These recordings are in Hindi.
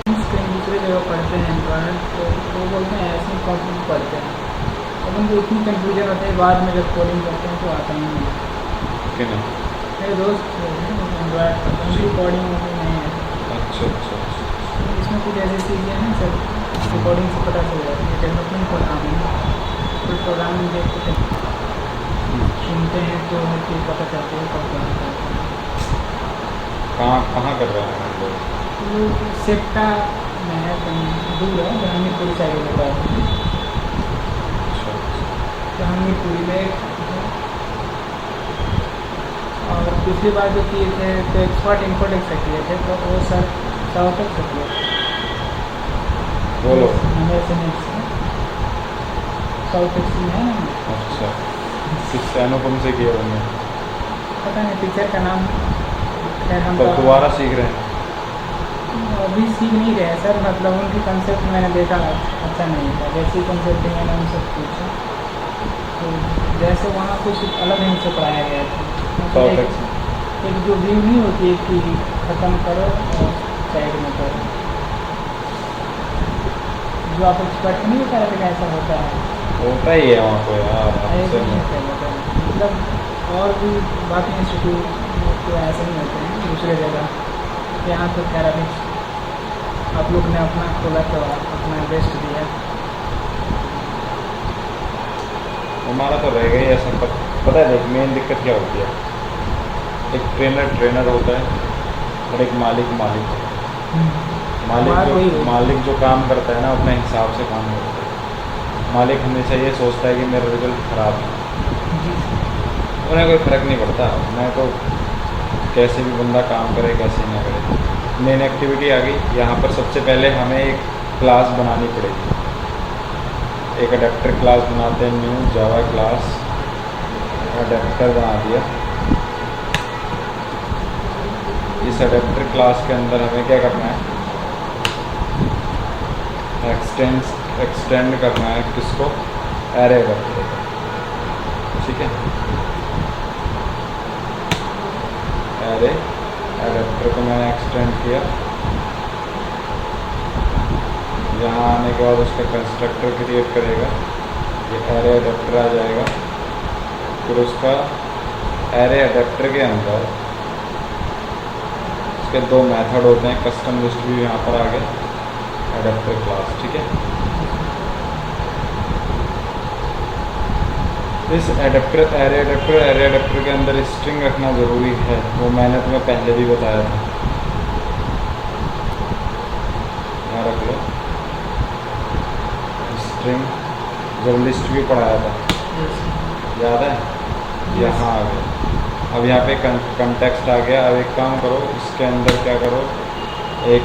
कहीं दूसरी जगह पढ़ते हैं एम्प्लॉयमेंट, तो वो बोलते हैं ऐसे ही कंपनी पढ़ते हैं। अपन को इतनी कन्फ्यूजन होता है बाद में जब कोडिंग करते हैं तो आता ही नहीं है। कि नहीं? मेरे दोस्त एंड्रॉयड करते हैं, उनकी कोडिंग होती नहीं है। अच्छा अच्छा अच्छा। इसमें कुछ ऐसी चीज़ें हैं सर, रिकॉर्डिंग से पता चल जाती है। डेवलपमेंट का काम है, कोई प्रोग्रामिंग देखते हैं, सुनते हैं तो हर चीज़ पता चलती है कब क्या होता है। कहाँ कहाँ कर रहे हैं हम लोग? लोग सेप्टा में है, कहीं दूर है, जहांगीरपुरी साइड में है। अच्छा जहांगीरपुरी में एक है। और दूसरी बात जो किए थे तो एक्सपर्ट इम्पोर्टेक्स से किए थे, तो वो सर साउथ से किए बोलो। हमें से नहीं से साउथ में है ना। अच्छा, किस अनुपम से किया होंगे? पता नहीं टीचर का नाम, खैर हम तो तो दोबारा सीख रहे हैं? अभी सीख नहीं रहे सर, मतलब उनकी कंसेप्ट मैंने देखा अच्छा नहीं था, जैसी कंसेप्ट मैंने उनसे पूछा तो जैसे वहाँ कुछ अलग ढंग से पढ़ाया गया था। मतलब साउथ एक जो व्यू नहीं होती है कि ख़त्म करो और साइड में करो, जो आप एक्सपर्ट नहीं बता रहे थे कैसा होता है, होता ही है वहाँ को यार, ऐसे आपसे नहीं में। होता है। मतलब और भी बाकी इंस्टीट्यूट तो ऐसे नहीं होते हैं दूसरे जगह। यहाँ तो खैर अभी आप लोग ने अपना खोला तो अपना बेस्ट दिया। हमारा तो रह गई ऐसा। पता है देख, मेन दिक्कत क्या होती है, एक ट्रेनर ट्रेनर होता है और एक मालिक मालिक होता है। बात वही हुई। मालिक जो काम करता है ना, अपने हिसाब से काम करता है। मालिक हमेशा ये सोचता है कि मेरा रिजल्ट ख़राब है, जी उन्हें कोई फ़र्क नहीं पड़ता। मैं तो कैसे भी बंदा काम करे कैसे ना करे। मेन एक्टिविटी आ गई यहाँ पर। सबसे पहले हमें एक क्लास बनानी पड़ेगी, एक अडेप्टर क्लास बनाते हैं, न्यू जावा क्लास अडेप्टर बना दिया। इस अडेप्टर क्लास के अंदर हमें क्या करना है, एक्सटेंड करना है किसको, एरे अडेप्टर को। ठीक है, एरे अडेप्टर को मैंने एक्सटेंड किया। यहाँ आने के बाद उसका कंस्ट्रक्टर क्रिएट करेगा, ये एरे अडेप्टर आ जाएगा। फिर उसका एरे अडेप्टर के अंदर उसके दो मेथड होते हैं, कस्टम लिस्ट भी यहाँ पर आ गया, अडेप्टर क्लास। ठीक है, इस एरे अडेप्टर के अंदर स्ट्रिंग रखना ज़रूरी है, वो मैंने तुम्हें पहले भी बताया था। यहाँ रख लो स्ट्रिंग, जब लिस्ट भी पढ़ाया था, याद है? यहाँ आ गया। अब यहाँ पे कंटेक्स्ट आ गया। अब एक काम करो, इसके अंदर क्या करो, एक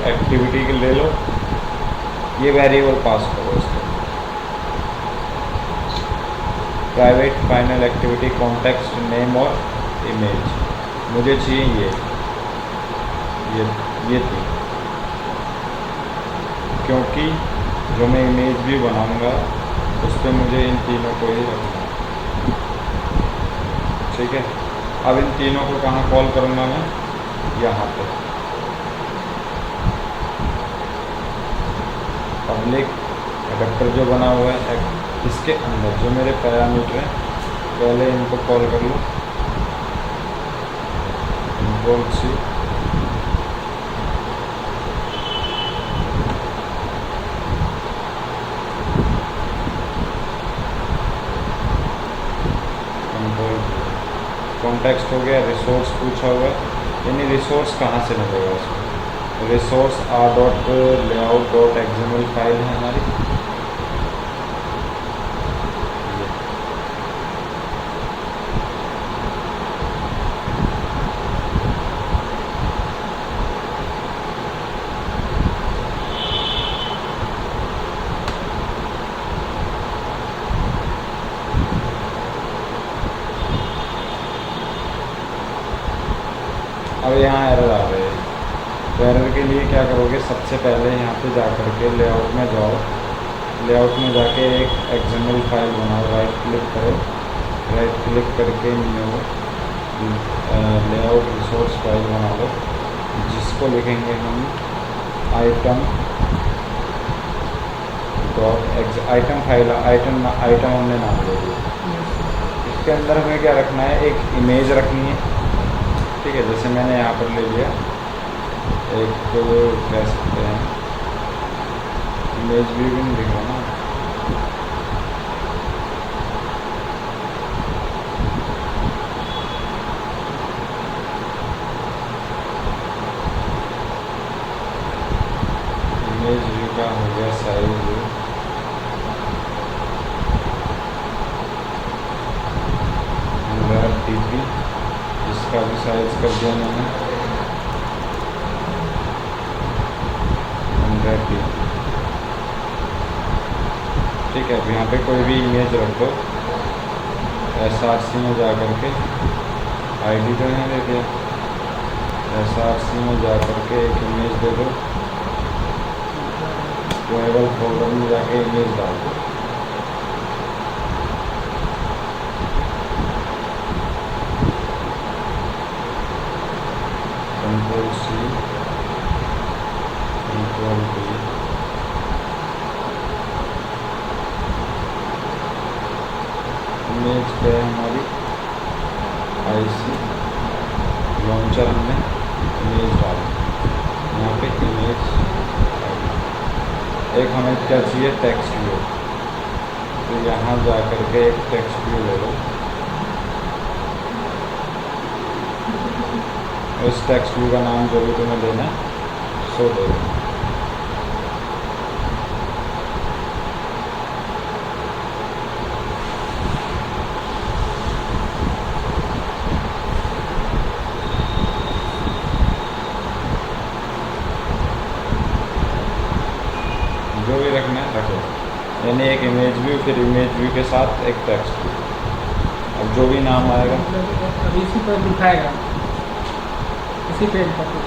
एक्टिविटी ले लो, ये वेरिएबल पास करो इसको, private final activity context name और इमेज। मुझे चाहिए ये थी, क्योंकि जो मैं इमेज भी बनाऊंगा उस पर मुझे इन तीनों को ही रखना है। ठीक है, अब इन तीनों को कहाँ कॉल करूँगा मैं, यहाँ पे पब्लिक अडेप्टर जो बना हुआ है इसके अंदर जो मेरे पैरामीटर हैं, पहले इनको कॉल कर लो, कंट्रोल सी, कंट्रोल कॉन्टेक्स्ट हो गया। रिसोर्स पूछा हुआ है, यानी रिसोर्स कहाँ से मिलेगा इसको, रिसोर्स r.layout.xml फाइल है हमारी। अब यहाँ एरर आ रहे हैं, तो एरर के लिए क्या करोगे, सबसे पहले यहाँ पे जा कर के लेआउट में जाओ, लेआउट में जाके एक एक्सएमएल फाइल बनाओ, राइट क्लिक करो, राइट क्लिक करके न्यू लेआउट रिसोर्स फाइल बना लो, जिसको लिखेंगे हम item dot item file item हमने नाम दे दिया। इसके अंदर हमें क्या रखना है, एक इमेज रखनी है, ठीक है। जैसे मैंने यहाँ पर ले लिया एक, तो कह सकते हैं इमेज व्यू भी नहीं दिख रहा ना, इमेज व्यू का हो गया साइज व्यू, टीपी, इसका भी साइज कर दिया मैंने 100 टीपी, ठीक है। अब यहाँ पे कोई भी इमेज रख दो, SRC में जा कर के आईडी तो यहाँ दे दिया, SRC में जा कर के एक इमेज दे दो, ट्रैवल फोल्डर में जाके इमेज डाल दो, Ctrl+C Ctrl+V, इमेज पे है हमारी IC लॉन्चर, हमने इमेज डाली, यहाँ पे इमेज, एक हमें क्या चाहिए टेक्स्ट व्यू, तो यहाँ जा कर के एक टेक्स्ट व्यू ले लो, इस टेक्स्ट व्यू का नाम जो भी तुम्हें देना है सो दे दो। जो भी रखना है रखो, यानी एक इमेज व्यू, फिर इमेज व्यू के साथ एक टेक्स्ट व्यू, अब जो भी नाम आएगा अब इसी पर दिखाएगा, इसी पेज पर कुछ।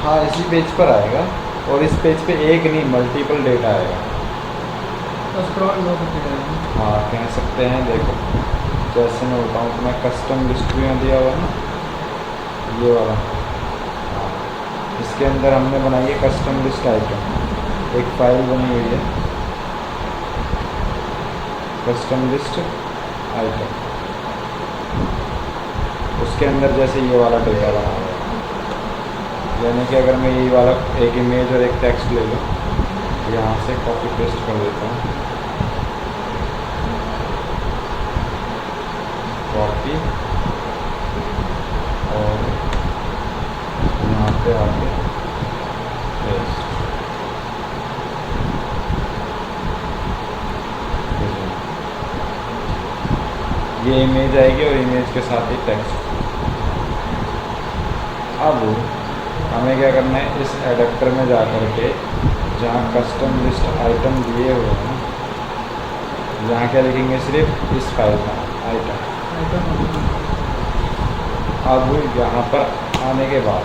हाँ इसी पेज पर आएगा, और इस पेज पे एक नहीं मल्टीपल डेटा आएगा, तो स्क्रॉल हो सकते हैं। हाँ कह सकते हैं। देखो जैसे मैं बताऊँ तो मैं कस्टम लिस्ट में दिया हुआ ना, ये वाला, हाँ इसके अंदर हमने बनाई है कस्टम लिस्ट आइटम, एक फाइल बनी हुई है कस्टम लिस्ट आइटम, उसके अंदर जैसे ये वाला डेटा बना हुआ है, यानी कि अगर मैं ये वाला एक इमेज और एक टेक्स्ट ले लूँ, यहाँ से कॉपी पेस्ट कर देता हूँ, कॉपी, और यहाँ पे आके पेस्ट, ये इमेज आएगी और इमेज के साथ ही टेक्स्ट। अब हमें क्या करना है, इस एडेप्टर में जा कर के जहाँ कस्टम लिस्ट आइटम दिए हुए हैं, यहाँ क्या लिखेंगे, सिर्फ इस फाइल का आइटम। अब यहाँ पर आने के बाद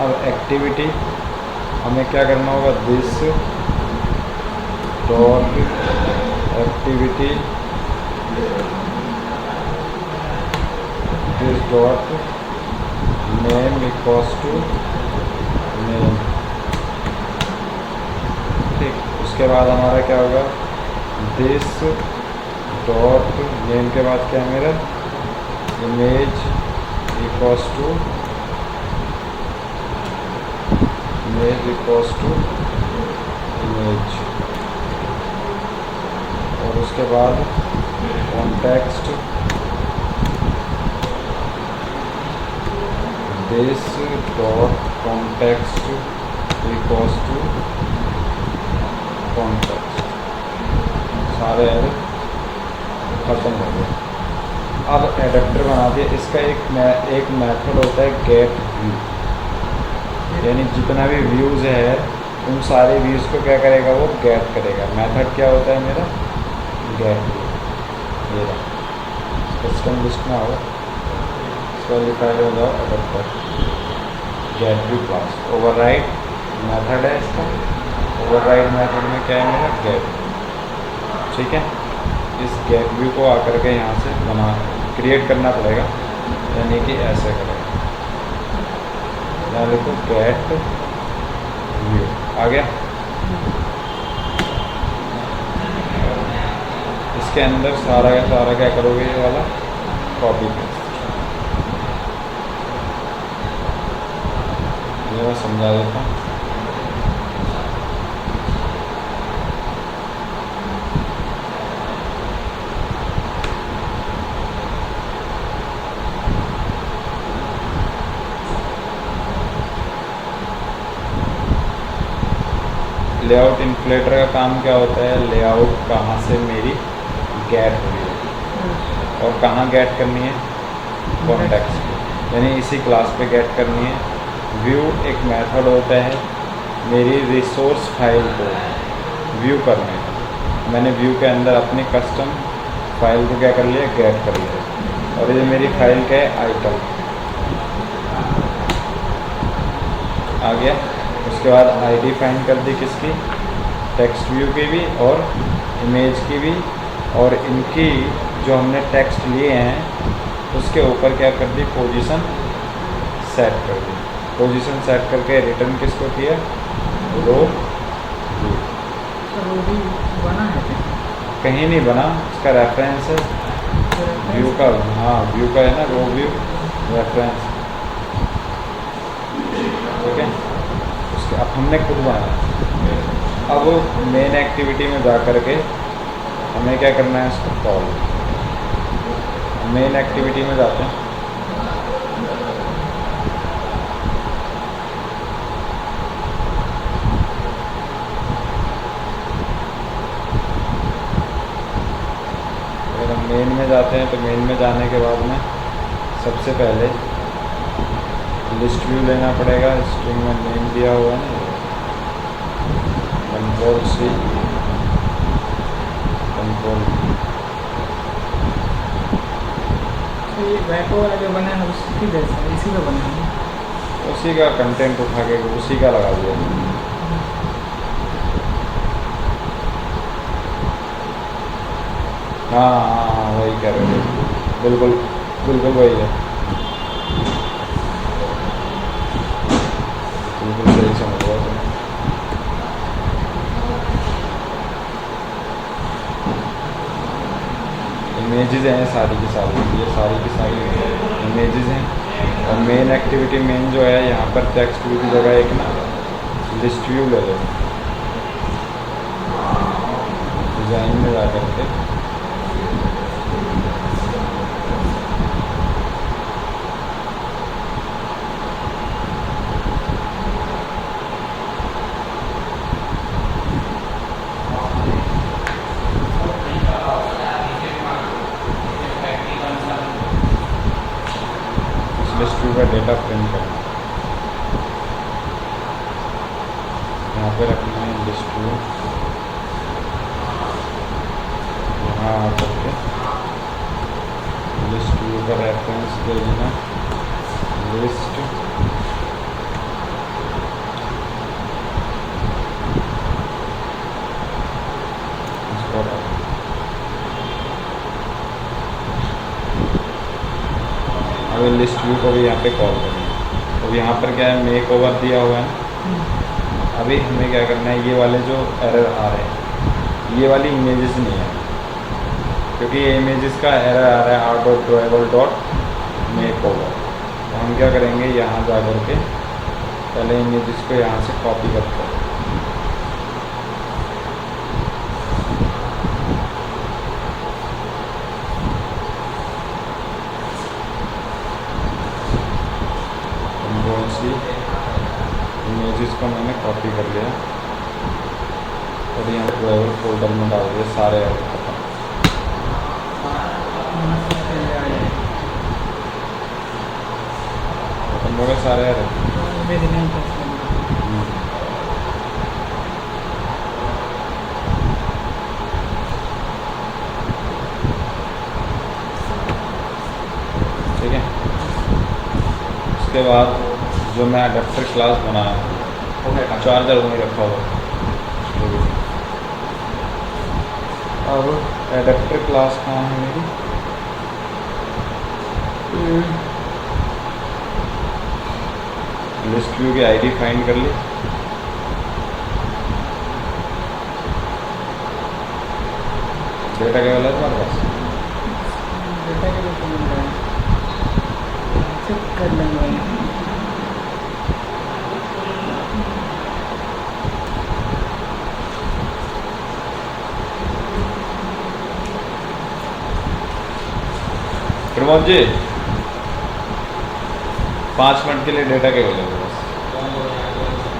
अब एक्टिविटी हमें क्या करना होगा, this dot activity, this dot name equals to name, ठीक। उसके बाद हमारा क्या होगा, दिस डॉट नेम के बाद क्या है मेरा, इमेज इक्वल्स टू इमेज, और उसके बाद context this dot context equals to context, सारे खत्म हो गए। अब एडेप्टर बना दिया, इसका एक मेथड होता है गेट व्यू, यानी जितना भी व्यूज़ है उन सारे व्यूज़ को क्या करेगा, वो गेट करेगा। मेथड क्या होता है मेरा, गेट व्यू, ये कस्टम लिस्ट में आओ, क्वालिफाई हो जाओ adapter, gate view class, override method है इसका, ओवरराइड मेथड में क्या है मेरा, गेट, ठीक है। इस गेट व्यू को आकर के यहाँ से क्रिएट करना पड़ेगा, यानी कि ऐसे करेगा, यहाँ देखो गेट व्यू आ गया। इसके अंदर सारा का सारा क्या करोगे, ये वाला कॉपी पेस्ट। ये मैं समझा देता हूँ। लेआउट इन्फ्लेटर का काम क्या होता है, लेआउट कहाँ से मेरी गेट हो रही है और कहाँ गेट करनी है, कॉन्टेक्स्ट यानी इसी क्लास पे गेट करनी है। व्यू एक मेथड होता है मेरी रिसोर्स फाइल को व्यू करने का। मैंने व्यू के अंदर अपनी कस्टम फाइल को क्या कर लिया, गेट कर लिया। और ये मेरी फाइल क्या है, आइटम आ गया। उसके बाद आईडी फाइंड कर दी किसकी, टेक्स्ट व्यू की भी और इमेज की भी, और इनकी जो हमने टेक्स्ट लिए हैं उसके ऊपर क्या कर दी, पोजीशन सेट कर दी। पोजीशन सेट करके रिटर्न किसको किया, रो व्यू। वो भी बना है क्या? कहीं नहीं बना, इसका रेफरेंस है व्यू का। हाँ व्यू का है ना, रो व्यू रेफरेंस, ठीक है। उसके अब हमने खुद बनाया। अब मेन एक्टिविटी में जा कर के हमें क्या करना है, इसको कॉल। मेन एक्टिविटी में जाते हैं। अगर हम मेन में जाते हैं तो मेन में जाने के बाद में सबसे पहले लिस्ट व्यू लेना पड़ेगा। स्ट्रिंग में नेम दिया हुआ है ना, Ctrl+C Ctrl। तो ये वैको वाला जो बना है उसकी जैसा इसी का बना है। उसी का कंटेंट उठा के उसी का लगा दिया। हाँ वही कह रहे थे, बिल्कुल बिल्कुल वही है, बिल्कुल सही समझ रहा तुम। इमेजेस हैं सारी की सारी, ये सारी की सारी इमेजेस हैं। और मेन एक्टिविटी मेन जो है यहाँ पर टेक्स्ट व्यू की जगह एक ना लिस्ट व्यू ले लो। डिज़ाइन में जा करके लिस्ट व्यू का डेटा प्रिंट करना, यहाँ पे रखना है लिस्ट व्यू। यहाँ आकर के लिस्ट व्यू का रेफरेंस दे देना, लिस्ट अभी लिस्ट व्यू को भी यहाँ पे कॉल करेंगे। तो यहाँ पर क्या है, मेक ओवर दिया हुआ है। अभी हमें क्या करना है, ये वाले जो एरर आ रहे हैं ये वाली इमेजेस नहीं है, क्योंकि ये इमेजेस का एरर आ रहा है r.drawable.makeover। तो हम क्या करेंगे, यहाँ जा कर के पहले इमेजेस को यहाँ से कॉपी करते हैं। इमेजेस को मैंने कॉपी कर लिया और यहाँ ड्राइवर फोल्डर में डाल दिया सारे एरर खत्म। खत्म हो गए सारे एरर। ठीक है। उसके बाद जो मैं अडेप्टर क्लास बनाया, चार्जर वहीं रखा हुआ। अब एडेप्टर क्लास कहाँ है मेरी, लिस्ट व्यू की आईडी फाइंड कर ली, डेटा केबल है तुम्हारे पास? डेटा के लिए तो मिल रहा है, चेक कर लेंगे। प्रमोद जी 5 मिनट के लिए डेटा केबल है बस,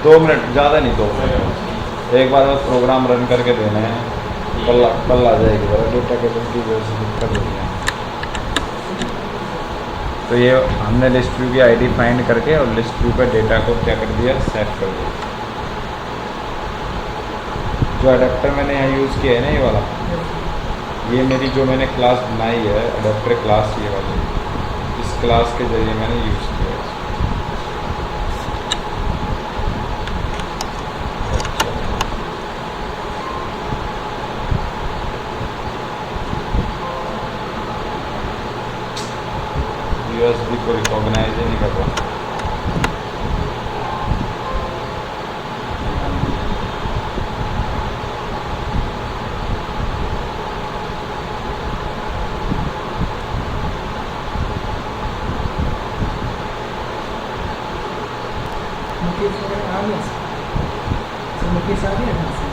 2 मिनट, ज़्यादा नहीं, 2 मिनट। एक बार बस प्रोग्राम रन करके देना है, कल आ जाएगी। बड़ा डेटा केबल की वजह से दिक्कत हो गया। तो ये हमने लिस्ट व्यू की आईडी फाइंड करके और लिस्ट व्यू पे डेटा को क्या कर दिया, सेट कर दिया। जो अडेप्टर मैंने यहाँ यूज़ किया है ना, ये वाला, ये मेरी जो मैंने क्लास बनाई है अडेप्टर क्लास, ये वाली, इस क्लास के जरिए मैंने यूज़ किया है। यूएसबी को रिकॉग्नाइज ही नहीं कर रहा। मुकेश वगैरह आ गया सर, मुकेश आ गया घर से?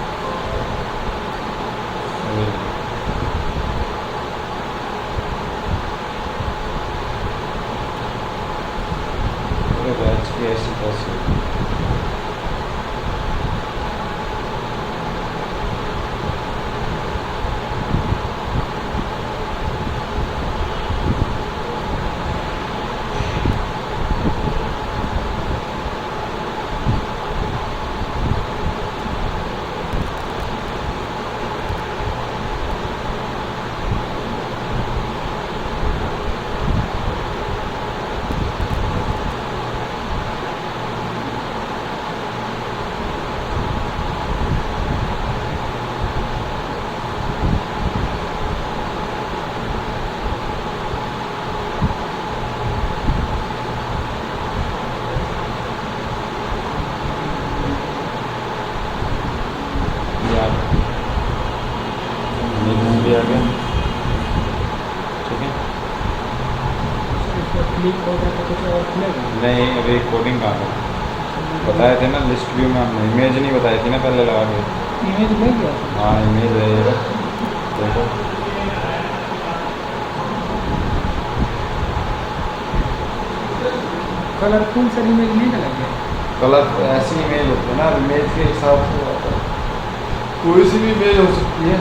पूरे बैच की ऐसी तैसी होगी। भी आ गया, ठीक है। इसको क्लिक होगा तो कुछ और खुलेगा? नहीं, अभी कोडिंग काम है। बताए थे ना लिस्ट व्यू में हमने, इमेज नहीं बताई थी ना पहले लगा के। इमेज ले गया? हाँ इमेज है ये, देखो कलरफुल सर इमेज नहीं लगा गया? कलर ऐसी इमेज होती है ना, इमेज के हिसाब से होता है। कोई सी भी इमेज हो सकती है,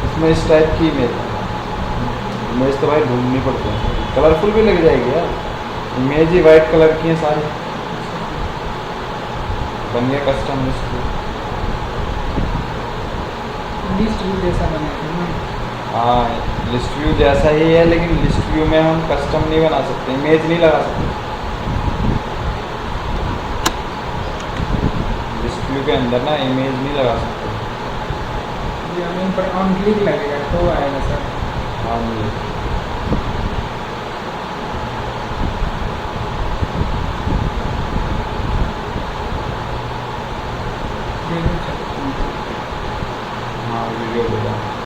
इसमें इस टाइप की इमेज तो भाई ढूंढनी पड़ती है। कलरफुल भी लग जाएगी यार, इमेज ही वाइट कलर की है सारी। बन गया custom list view. List view जैसा बना है ना? हाँ लिस्ट व्यू जैसा ही है, लेकिन लिस्ट व्यू में हम कस्टम नहीं बना सकते, इमेज नहीं लगा सकते। लिस्ट व्यू के अंदर ना इमेज नहीं लगा सकते। ये हमें पर ऑन क्लिक लगेगा तो आएगा सर। हाँ जी।